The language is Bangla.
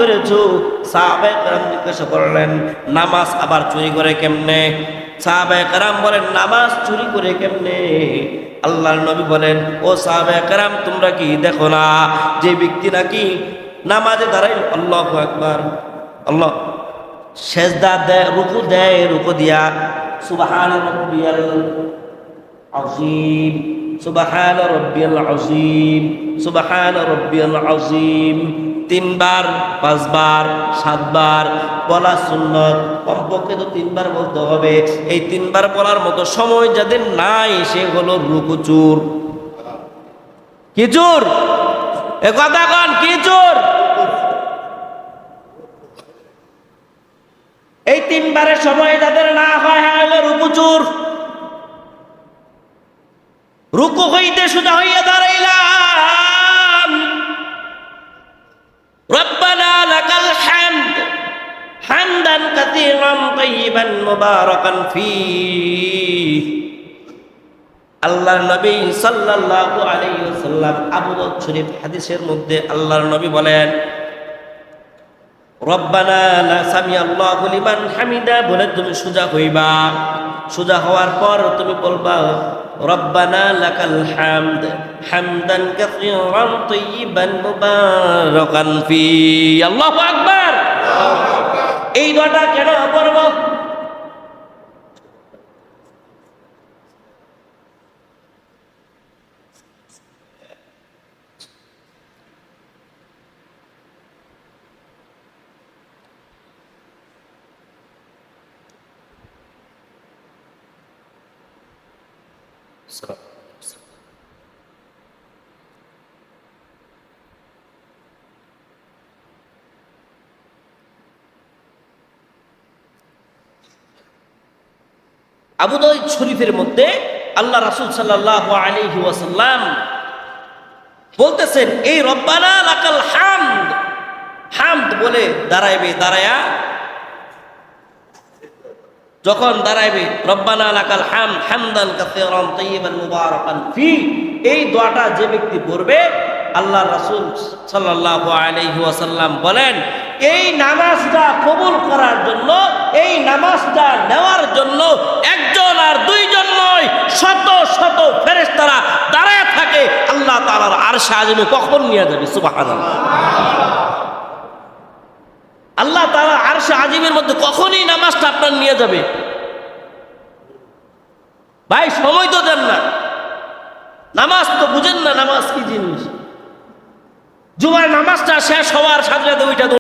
করেছো? সাহাবায়ে কেরাম জিজ্ঞাসা করলেন, নামাজ আবার চুরি করে কেমনে? সাহাবায়ে কেরাম বলেন, নামাজ চুরি করে কেমনে? আল্লাহর নবী বলেন, ও সাহাবায়ে কেরাম, তোমরা কি দেখো না যে ব্যক্তি নাকি নামাজে দাঁড়াই আল্লাহু আকবার, আল্লাহ সেজদা দেয়, রুকু দেয়, রুকু দিয়া সুবহান রাব্বিয়াল আযীম, সুবহান রাব্বিয়াল আযীম, সুবহান রাব্বিয়াল আযীম 3 বার, 5 বার, 7 বার বলা সুন্নাত। কমপক্ষে তো 3 বার বলতে হবে। এই 3 বার বলার মতো সময় যাদের নাই সে হলো রুকু চোর। কি চোর? এ কথা কন, কি চোর? এই 3 বারের সময় যাদের না হয় হলো রুকু চোর। রুকু হইতে সোজা হইয়া দাঁড়াইলাম, রব্বানা লাকাল হামদ হামদান কাসীরান তাইয়িবান মুবারাকান ফীহ। আল্লাহর নবী সাল্লাল্লাহু আলাইহি ওয়াসাল্লাম আবু দাউদ শরীফ হাদিসের মধ্যে আল্লাহর নবী বলেন, রব্বানা লা সামিআল্লাহু লিমান হামিদা বলে তুমি সোজা হইবা। সোজা হওয়ার পর তুমি বলবা, রব্বানা লাকাল হামদ হামদান কাসীরান তাইয়িবান মুবারাকান ফী। আল্লাহু আকবার। এই দোয়াটা কেন করব? আবু দাউদ শরীফের মধ্যে আল্লাহ রাসূল সাল্লাল্লাহু আলাইহি ওয়াসাল্লাম বলতেছেন, এই রব্বানা লাকাল হামদ, হামদ বলে দাঁড়াইবে, দাঁড়ায়া যখন দাঁড়াইবে রব্বানা লাকাল হামদ হামদান কাসীরান তাইয়িবান মুবারাকান ফী, এই দোয়াটা যে ব্যক্তি পড়বে আল্লাহ রাসূল সাল্লাল্লাহু আলাইহি ওয়াসাল্লাম বলেন, এই নামাজটা কবুল করার জন্য, এই নামাজটা নেওয়ার জন্য একজন আর দুইজন নয়, শত শত ফেরেশতারা দাঁড়ায় থাকে আল্লাহ তাআলার আরশে আজিমে। কখন নিয়ে যাবে? সুবহানাল্লাহ। আল্লাহ তাআলা আরশে আজিমের মধ্যে কখনই নামাজটা আপনার নিয়ে যাবে। ভাই সময় তো দেন না, নামাজ তো বুঝেন না নামাজ কি জিনিস। জুমার নামাজটা শেষ হওয়ার সাথে সাথে ওইটা